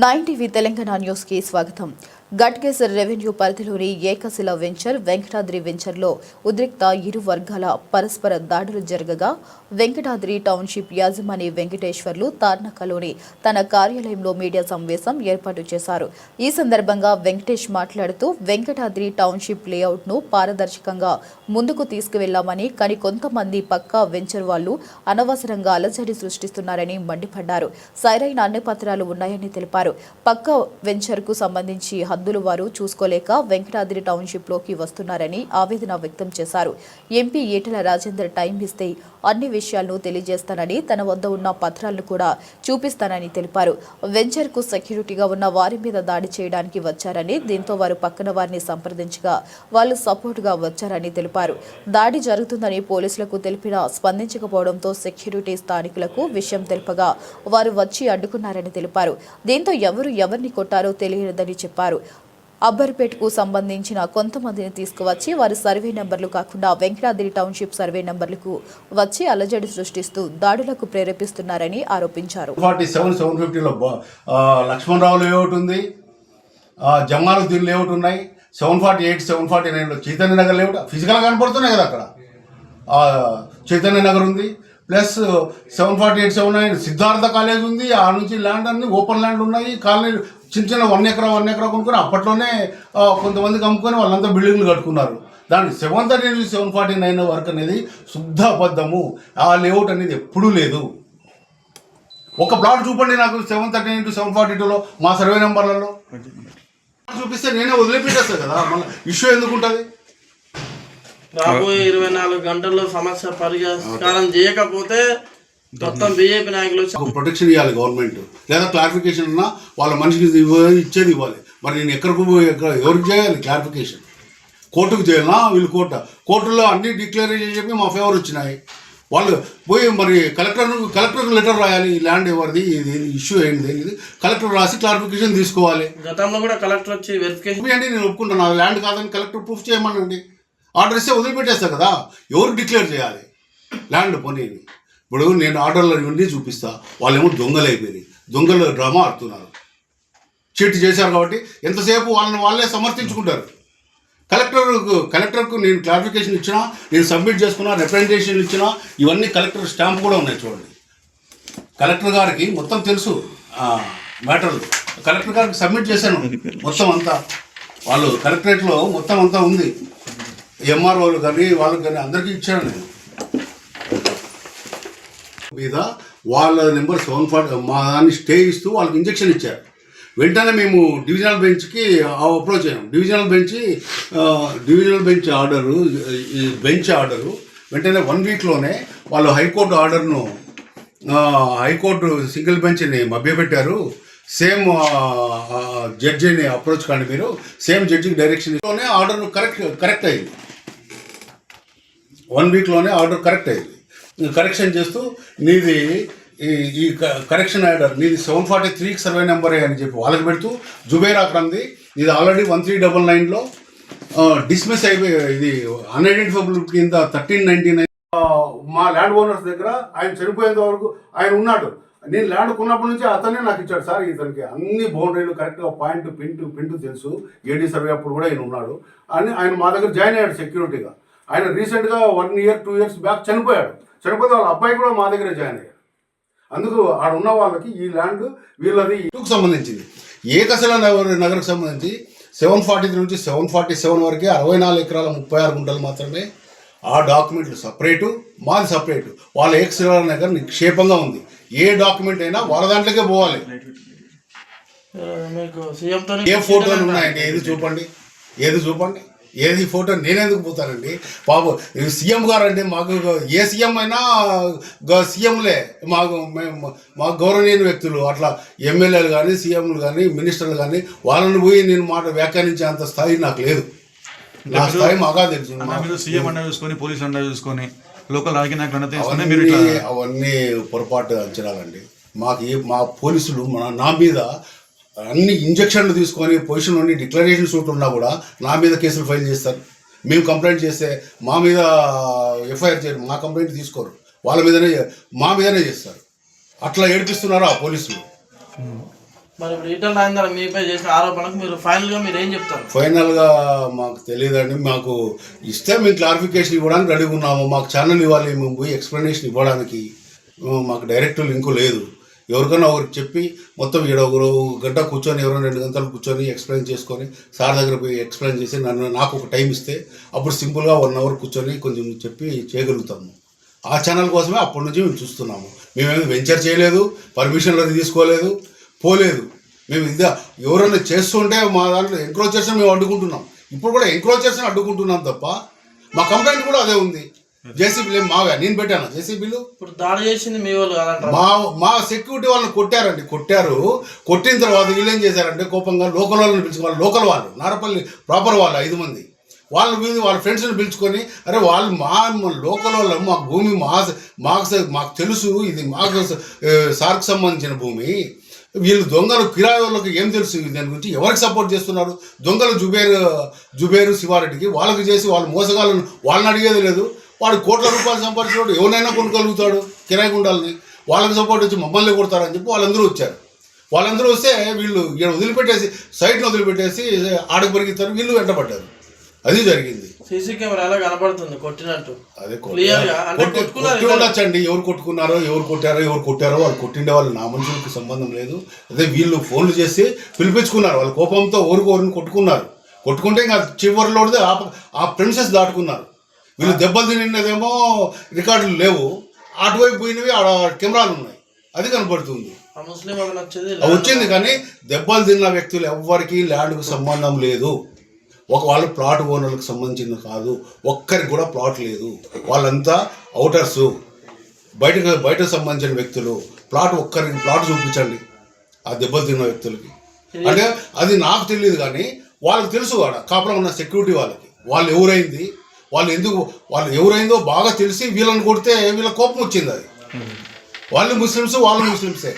9 TV Telangana news కి స్వాగతం. Ghatkesar revenue పరిధిలోని ఏకశిల వెంచర్, వెంకటాద్రి వెంచర్లో ఉద్రిక్త ఇరు వర్గాల పరస్పర దాడులు జరగగా వెంకటాద్రి టౌన్షిప్ యాజమాని వెంకటేశ్వర్లు తార్నాకలోని తన కార్యాలయంలో మీడియా సమావేశం ఏర్పాటు చేశారు. ఈ సందర్భంగా వెంకటేష్ మాట్లాడుతూ వెంకటాద్రి టౌన్షిప్ లేఅవుట్ ను పారదర్శకంగా ముందుకు తీసుకువెళ్లామని, కానీ కొంతమంది పక్కా వెంచర్ వాళ్లు అనవసరంగా అలజడి సృష్టిస్తున్నారని మండిపడ్డారు. సరైన అన్ని పత్రాలు ఉన్నాయని తెలిపారు. పక్క వెంచర్ కు సంబంధించి హద్దులు వారు చూసుకోలేక వెంకటాద్రి టౌన్షిప్ లోకి వస్తున్నారని ఆవేదన వ్యక్తం చేశారు. ఎంపీ ఈటెల రాజేందర్ టైం ఇస్తే అన్ని విషయాలను తెలియజేస్తానని, తన వద్ద ఉన్న పత్రాలను కూడా చూపిస్తానని తెలిపారు. వెంచర్ కు సెక్యూరిటీగా ఉన్న వారి మీద దాడి చేయడానికి వచ్చారని, దీంతో వారు పక్కన వారిని సంప్రదించగా వాళ్ళు సపోర్ట్ గా వచ్చారని తెలిపారు. దాడి జరుగుతుందని పోలీసులకు తెలిపినా స్పందించకపోవడంతో సెక్యూరిటీ స్థానికులకు విషయం తెలుపగా వారు వచ్చి అడ్డుకున్నారని తెలిపారు. దీంతో ఎవరిని కొట్టారో తెలియదని చెప్పారు. అబ్బర్పేటకు సంబంధించిన కొంతమందిని తీసుకువచ్చి వారి సర్వే నెంబర్లు కాకుండా వెంకటాద్రి టౌన్షిప్ సర్వే నెంబర్లకు వచ్చి అలజడి సృష్టిస్తూ దాడులకు ప్రేరేపిస్తున్నారని ఆరోపించారు. 4750లో లక్ష్మణరావు లేఅవుట్ ఉంది, జమాలుద్దీన్ లేఅవుట్ ఉన్నాయి, 748 749లో చైతన్య నగర్ లేఅవుట్ ఫిజికల్గా కనపడుతున్నాయి కదా. అక్కడ చైతన్య నగర్ ఉంది, ప్లస్ 748 749 సిద్ధార్థ కాలేజ్ ఉంది. ఆ నుంచి ల్యాండ్ అన్ని ఓపెన్ ల్యాండ్ ఉన్నాయి. కాలనీ చిన్న 1 ఎకరా కొనుక్కొని అప్పట్లోనే కొంతమందికి అమ్ముకొని వాళ్ళంతా బిల్డింగ్లు కట్టుకున్నారు. దాని 730 749 వరకు అనేది శుద్ధ అబద్ధము. ఆ లేఅవుట్ అనేది ఎప్పుడూ లేదు. ఒక ప్లాట్ చూపండి నాకు 730 742లో మా సర్వే నెంబర్లలో చూపిస్తే నేనే వదిలిపెట్టేస్తాను కదా. మళ్ళీ ఇష్యూ ఎందుకు ఉంటుంది? రాబోయే 24 గంటల్లో సమస్య పరిష్కారం చేయకపోతే మొత్తం బీజేపీ నాయకులు ప్రొటెక్షన్ ఇవ్వాలి గవర్నమెంట్, లేదా క్లారిఫికేషన్ ఉన్నా వాళ్ళ మనిషికి ఇచ్చేది ఇవ్వాలి. మరి నేను ఎవరికి చేయాలి క్లారిఫికేషన్? కోర్టుకు చేయాలన్నా? వీళ్ళు కోర్టులో అన్ని డిక్లేర్ చేసి చెప్పి మా ఫేవర్ వచ్చినాయి. వాళ్ళు పోయి మరి కలెక్టర్కు లెటర్ రాయాలి. ఈ ల్యాండ్ ఎవరిది, ఇది ఇష్యూ ఏంటి, ఇది కలెక్టర్ రాసి క్లారిఫికేషన్ తీసుకోవాలి. గతంలో కూడా కలెక్టర్ వచ్చి వెరిఫికేషన్ అండి నేను ఒప్పుకుంటున్నా ల్యాండ్ కాదని కలెక్టర్ ప్రూఫ్ చేయమనండి. ఆర్డర్ ఇస్తే వదిలిపెట్టేస్తా కదా. ఎవరు డిక్లేర్ చేయాలి ల్యాండ్ పోనీని? ఇప్పుడు నేను ఆర్డర్లో ఇవన్నీ చూపిస్తా, వాళ్ళేమో దొంగలు అయిపోయి దొంగలు డ్రామా ఆడుతున్నారు. చీట్ చేశారు కాబట్టి ఎంతసేపు వాళ్ళే సమర్థించుకుంటారు. కలెక్టర్కు నేను క్లారిఫికేషన్ ఇచ్చినా, నేను సబ్మిట్ చేసుకున్నా, రిప్రజెంటేషన్ ఇచ్చినా, ఇవన్నీ కలెక్టర్ స్టాంప్ కూడా ఉన్నాయి చూడండి. కలెక్టర్ గారికి మొత్తం తెలుసు మ్యాటర్లు. కలెక్టర్ గారికి సబ్మిట్ చేశాను మొత్తం అంతా. వాళ్ళు కలెక్టరేట్లో మొత్తం అంతా ఉంది. ఎంఆర్ఓలు కానీ వాళ్ళకి కానీ అందరికీ ఇచ్చాను నేను. మీద వాళ్ళ నెంబర్ 740 మా దాన్ని స్టే ఇస్తూ వాళ్ళకి ఇంజక్షన్ ఇచ్చారు. వెంటనే మేము డివిజనల్ బెంచ్కి అప్రోచ్ అయ్యాం. డివిజనల్ బెంచ్ ఆర్డరు వెంటనే 1 వీక్లోనే వాళ్ళు హైకోర్టు సింగిల్ బెంచ్ని మభ్యపెట్టారు. సేమ్ జడ్జిని అప్రోచ్ కానీ మీరు సేమ్ జడ్జికి డైరెక్షన్ ఇస్తూనే ఆర్డర్ కరెక్ట్ అయింది. 1 వీక్లోనే ఆర్డర్ కరెక్ట్ అయింది. కరెక్షన్ చేస్తూ నీది ఈ కరెక్షన్ ఆర్డర్ నీది 743 సర్వే నెంబరే అని చెప్పి వాళ్ళకి పెడుతూ జుబేర్ అక్రమ్ది ఇది ఆల్రెడీ 1399లో డిస్మిస్ అయిపోయి ఇది అన్ఐడెంటిఫైబుల్ కింద 1399 మా ల్యాండ్ ఓనర్స్ దగ్గర ఆయన చనిపోయేంత వరకు ఆయన ఉన్నాడు. నేను ల్యాండ్ కొన్నప్పటి నుంచి అతనే నాకు ఇచ్చాడు. సార్ ఇతనికి అన్ని బౌండరీలు కరెక్ట్గా పాయింట్ పింటు తెలుసు, ఏడీ సర్వే అప్పుడు కూడా ఆయన ఉన్నాడు అని ఆయన మా దగ్గర జాయిన్ అయ్యాడు సెక్యూరిటీగా. ఆయన రీసెంట్గా 1 year 2 years బ్యాక్ చనిపోతే వాళ్ళ అబ్బాయి కూడా మా దగ్గరే జాయిన్ అయ్యాడు. అందుకు ఆడ ఉన్న వాళ్ళకి ఈ ల్యాండ్ వీళ్ళది ఇటుకు సంబంధించింది. ఏకశిల నగర్కు సంబంధించి 743 నుంచి 747 వరకే 64 ఎకరాల 36 గుంటలు మాత్రమే. ఆ డాక్యుమెంట్లు సపరేటు, మాది సపరేటు. వాళ్ళ ఏకశిల నగర్ నిక్షేపంగా ఉంది. ఏ డాక్యుమెంట్ అయినా వాళ్ళ దాంట్లోకే పోవాలి. ఏ ఫోటోలు ఉన్నాయండి? ఏది చూపండి. ఏది ఫోటో నేనెందుకు పోతానండి? బాబు సీఎం గారు అంటే మాకు ఏ సీఎం అయినా సీఎంలే మాకు గౌరవనీయ వ్యక్తులు. అట్లా ఎమ్మెల్యేలు కానీ, సీఎంలు కానీ, మినిస్టర్లు కానీ వాళ్ళని పోయి నేను మాట వ్యాఖ్యానించే అంత స్థాయి నాకు లేదు. నా స్థాయి మాగా తెలుసు. సీఎం అన్నా చూసుకొని, పోలీసు అన్నా చూసుకొని, లోకల్ రాజకీయ నాయకులు అవన్నీ పొరపాటు అంచనాలండి. మా పోలీసులు నా మీద అన్ని ఇంజక్షన్లు తీసుకొని పొజిషన్ ఉండి డిక్లరేషన్ సూట్ ఉన్నా కూడా నా మీద కేసులు ఫైల్ చేస్తారు. మేము కంప్లైంట్ చేస్తే మా మీద ఎఫ్ఐఆర్ చేయరు, మా కంప్లైంట్ తీసుకోరు, మా మీదనే చేస్తారు. అట్లా ఏడిపిస్తున్నారు ఆ పోలీసులు. మరి ఇప్పుడు రిటర్న్ అయిన తర్వాత మీపై చేసిన ఆరోపణలకు మీరు ఫైనల్గా మీరు ఏం చెప్తారు? ఫైనల్గా మాకు తెలియదండి. మాకు ఇస్తే మేము క్లారిఫికేషన్ ఇవ్వడానికి రెడీగా ఉన్నాము. మాకు ఛానల్ ఇవ్వాలి, మేము పోయి ఎక్స్ప్లెనేషన్ ఇవ్వడానికి మాకు డైరెక్ట్ లింకు లేదు. ఎవరికైనా ఒకరికి చెప్పి మొత్తం ఒక గంట కూర్చొని, ఎవరైనా 2 గంటలు కూర్చొని ఎక్స్ప్లెయిన్ చేసుకొని సార్ దగ్గర పోయి ఎక్స్ప్లెయిన్ చేసి నాకు ఒక టైం ఇస్తే అప్పుడు సింపుల్గా 1 అవర్ కూర్చొని కొంచెం చెప్పి చేయగలుగుతాము. ఆ ఛానల్ కోసమే అప్పటి నుంచి మేము చూస్తున్నాము. మేమేమి వెంచర్ చేయలేదు, పర్మిషన్లు అది తీసుకోలేదు, పోలేదు. మేము ఎవరైనా చేస్తుంటే మా దాంట్లో ఎంక్రోచర్స్ని మేము అడ్డుకుంటున్నాం. ఇప్పుడు కూడా ఎంక్రోచర్స్ని అడ్డుకుంటున్నాం తప్ప మా కంప్లైంట్ కూడా అదే ఉంది. జేసీబీలు మావే, నేను పెట్టాను జేసీబీలు. ఇప్పుడు దాడి చేసింది మీ వాళ్ళు కాదంటారు? మా సెక్యూరిటీ వాళ్ళని కొట్టారు. కొట్టిన తర్వాత వీళ్ళు ఏం చేశారంటే కోపంగా లోకల్ వాళ్ళని పిలుచుకోవాలి. లోకల్ వాళ్ళు నారపల్లి ప్రాపర్ వాళ్ళు 5 మంది వాళ్ళ ఫ్రెండ్స్ని పిలుచుకొని, అరే వాళ్ళు మా లోకల్ వాళ్ళు, మాకు భూమి మాకు తెలుసు, ఇది మాకు సార్కు సంబంధించిన భూమి. వీళ్ళు దొంగలు కిరాయి వాళ్ళకి ఏం తెలుసు దాని గురించి, ఎవరికి సపోర్ట్ చేస్తున్నారు? దొంగలు జుబేరు శివారెడ్డికి వాళ్ళకి చేసి వాళ్ళు మోసగాళ్ళని వాళ్ళని అడిగేది లేదు. వాడు కోట్ల రూపాయలు సంపాదించినప్పుడు ఎవరైనా కొనుగలుగుతాడు కిరాయి గుండాలని. వాళ్ళకి సపోర్ట్ వచ్చి మమ్మల్ని కొడతారని చెప్పి వాళ్ళందరూ వచ్చారు. వాళ్ళందరూ వస్తే వీళ్ళు ఈయన వదిలిపెట్టేసి సైట్ని వదిలిపెట్టేసి ఆడకు పెరిగిస్తారు, వీళ్ళు వెంటబడ్డారు. అది జరిగింది. సీసీ కెమెరాలో కనపడుతుంది కొట్టినట్టు. అదే కొట్టి ఉండొచ్చండి. ఎవరు కొట్టుకున్నారో, ఎవరు కొట్టారో వాళ్ళు కొట్టిండే వాళ్ళు నా మనుషులకి సంబంధం లేదు. అదే వీళ్ళు ఫోన్లు చేసి పిలిపించుకున్నారు. వాళ్ళ కోపంతో ఎవరిని కొట్టుకుంటే ఇంకా చివరిలో ఆ ప్రిన్సెస్ దాటుకున్నారు. వీళ్ళు దెబ్బలు తిన్నదేమో రికార్డులు లేవు, అటువైపు పోయినవి ఆడ కెమెరాలు ఉన్నాయి, అది కనపడుతుంది. వచ్చింది కానీ దెబ్బలు తిన్న వ్యక్తులు ఎవ్వరికి ల్యాండ్కు సంబంధం లేదు. వాళ్ళ ప్లాట్ ఓనర్లకు సంబంధించింది కాదు, ఒక్కరికి కూడా ప్లాట్ లేదు. వాళ్ళంతా అవుటర్సు, బయటకు సంబంధించిన వ్యక్తులు. ఒక్కరికి ప్లాట్ చూపించండి ఆ దెబ్బలు తిన్న వ్యక్తులకి. అంటే అది నాకు తెలియదు కానీ వాళ్ళకి తెలుసు. వాడ కాపురం ఉన్న సెక్యూరిటీ వాళ్ళకి వాళ్ళు ఎవరైందో బాగా తెలిసి వీళ్ళని కొడితే వీళ్ళ కోపం వచ్చింది. అది వాళ్ళు ముస్లిమ్సే.